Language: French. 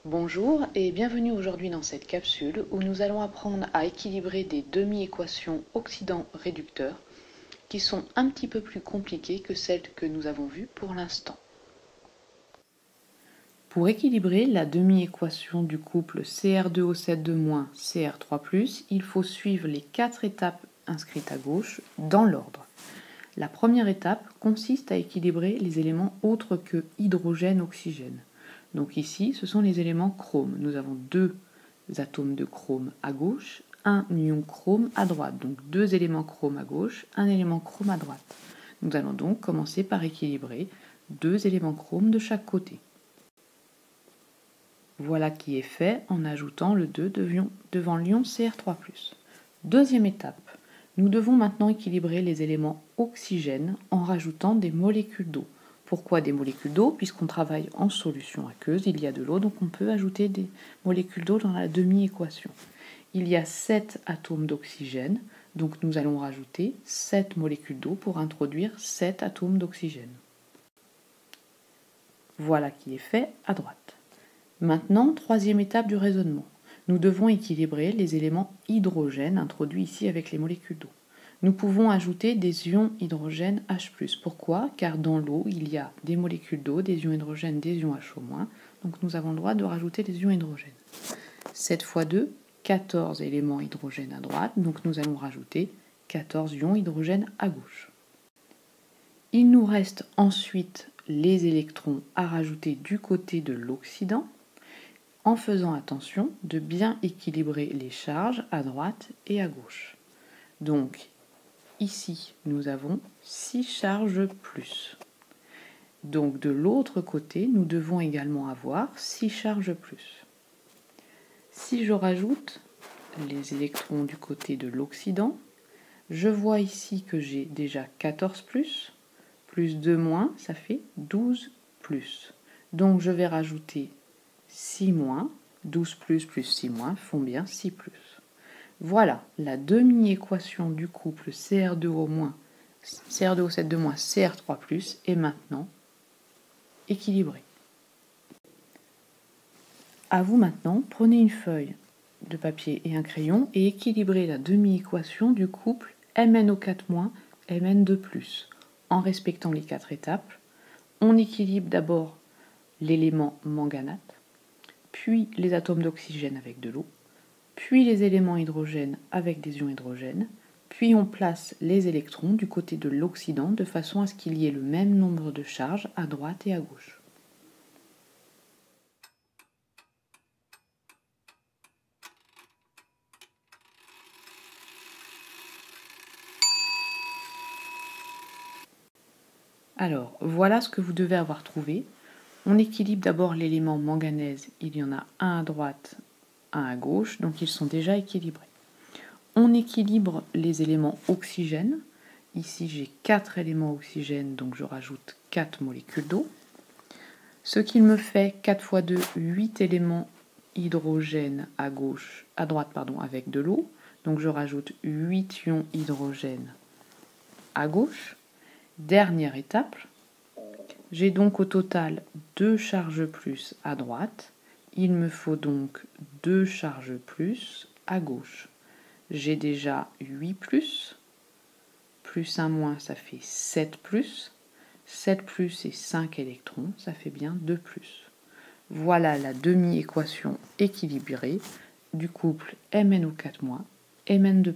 Bonjour et bienvenue aujourd'hui dans cette capsule où nous allons apprendre à équilibrer des demi-équations oxydant-réducteur qui sont un petit peu plus compliquées que celles que nous avons vues pour l'instant. Pour équilibrer la demi-équation du couple Cr2O7 Cr3+, il faut suivre les 4 étapes inscrites à gauche dans l'ordre. La première étape consiste à équilibrer les éléments autres que hydrogène-oxygène. Donc ici, ce sont les éléments chrome. Nous avons 2 atomes de chrome à gauche, un ion chrome à droite. Donc 2 éléments chrome à gauche, un élément chrome à droite. Nous allons donc commencer par équilibrer 2 éléments chrome de chaque côté. Voilà qui est fait en ajoutant le 2 devant l'ion Cr3+. Deuxième étape, nous devons maintenant équilibrer les éléments oxygène en rajoutant des molécules d'eau. Pourquoi des molécules d'eau? Puisqu'on travaille en solution aqueuse, il y a de l'eau, donc on peut ajouter des molécules d'eau dans la demi-équation. Il y a 7 atomes d'oxygène, donc nous allons rajouter 7 molécules d'eau pour introduire 7 atomes d'oxygène. Voilà qui est fait à droite. Maintenant, troisième étape du raisonnement. Nous devons équilibrer les éléments hydrogène introduits ici avec les molécules d'eau. Nous pouvons ajouter des ions hydrogène H+. Pourquoi? Car dans l'eau, il y a des molécules d'eau, des ions hydrogène, des ions HO-. Donc nous avons le droit de rajouter des ions hydrogène. 7 fois 2, 14 éléments hydrogène à droite. Donc nous allons rajouter 14 ions hydrogène à gauche. Il nous reste ensuite les électrons à rajouter du côté de l'oxydant, en faisant attention de bien équilibrer les charges à droite et à gauche. Donc, ici, nous avons 6 charges plus. Donc, de l'autre côté, nous devons également avoir 6 charges plus. Si je rajoute les électrons du côté de l'oxydant, je vois ici que j'ai déjà 14 plus 2 moins, ça fait 12 plus. Donc, je vais rajouter 6 moins, 12 plus 6 moins font bien 6 plus. Voilà, la demi-équation du couple Cr2O-, Cr2O7 Cr3+, est maintenant équilibrée. À vous maintenant, prenez une feuille de papier et un crayon et équilibrez la demi-équation du couple MnO4-, Mn2+. En respectant les 4 étapes, on équilibre d'abord l'élément manganate, puis les atomes d'oxygène avec de l'eau, puis les éléments hydrogène avec des ions hydrogène, puis on place les électrons du côté de l'oxydant de façon à ce qu'il y ait le même nombre de charges à droite et à gauche. Alors, voilà ce que vous devez avoir trouvé. On équilibre d'abord l'élément manganèse, il y en a un à droite, un à gauche, donc ils sont déjà équilibrés. On équilibre les éléments oxygène. Ici, j'ai 4 éléments oxygène, donc je rajoute 4 molécules d'eau. Ce qui me fait 4 fois 2, 8 éléments hydrogène à droite, avec de l'eau. Donc je rajoute 8 ions hydrogène à gauche. Dernière étape, j'ai donc au total 2 charges plus à droite. Il me faut donc 2 charges plus à gauche. J'ai déjà 8 plus 1 moins, ça fait 7 plus. 7 plus et 5 électrons, ça fait bien 2 plus. Voilà la demi-équation équilibrée du couple MnO4-, Mn2+.